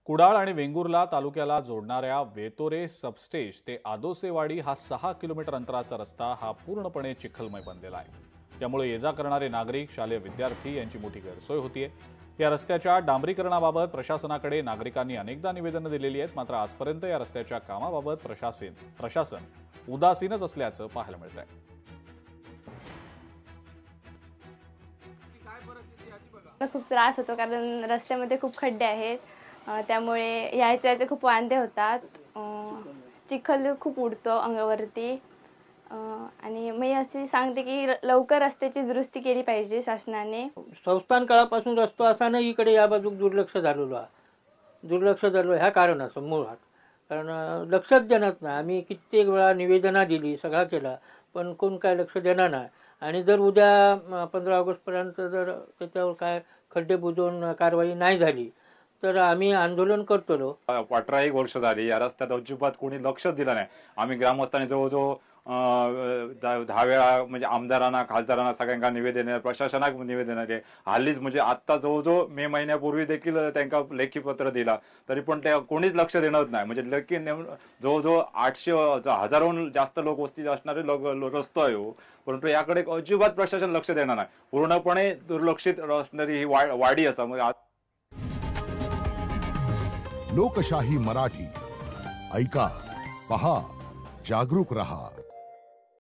कुडाळ आणि वेंगुर्ला तालुक्याला जोडणाऱ्या वेतोरे सबस्टेज ते आदोसेवाडी हा 6 किलोमीटर अंतराचा रस्ता हा पूर्णपणे चिखलमय बनलेला आहे। यामुळे ये जा करणारे नागरिक, शालेय विद्यार्थी यांची मोठी गैरसोय होतीये। या रस्त्याच्या डांबरीकरणाबाबत प्रशासनाकडे नागरिकांनी अनेकदा निवेदनं दिलेली आहेत, मात्र आजपर्यंत या रस्त्याच्या कामाबाबत प्रशासन उदासीनच असल्याचं पाहायला मिळतंय। खूप त्रास होतो कारण रस्त्यामध्ये खूप खड्डे आहेत, त्यामुळे यायचे खूप वांदे होतात। चिखल खूप उडतो अंगावरती आणि मी अशी सांगते की लवकर रस्त्याची दुरुस्ती केली पाहिजे शासनाने। संस्थान काळापासून रस्ता असा इकडे या बाजूक दुर्लक्ष झालं ह्या कारणाचं मुळात, कारण लक्षच देणार नाही। आम्ही कित्येक वेळा निवेदना दिली, सगळा केला, पण कोण काय लक्ष देणार नाही। आणि जर उद्या 15 ऑगस्टपर्यंत जर त्याच्यावर काय खड्डे बुजवून कारवाई नाही झाली तर आम्ही आंदोलन करतो। 18 वर्ष झाली या रस्त्यात अजिबात कोणी लक्ष दिलं नाही। आम्ही ग्रामस्थांनी जवळजवळ 10 वेळा म्हणजे आमदारांना, खासदारांना सगळ्यांना निवेदन, प्रशासनाक निवेदन दिले। हल्लीच म्हणजे आता जवळजवळ मे महिन्यापूर्वी देखील त्यांना लेखी पत्र दिला, तरी पण ते कोणीच लक्ष देणार नाही। म्हणजे लेखी जवळजवळ 800 हजाराहून जास्त लोक वस्ती असणारे रस्तो आहे, परंतु याकडे अजिबात प्रशासन लक्ष देणार नाही। पूर्णपणे दुर्लक्षित असणारी ही वाडी असा। लोकशाही मराठी ऐका, पहा, जागरूक रहा।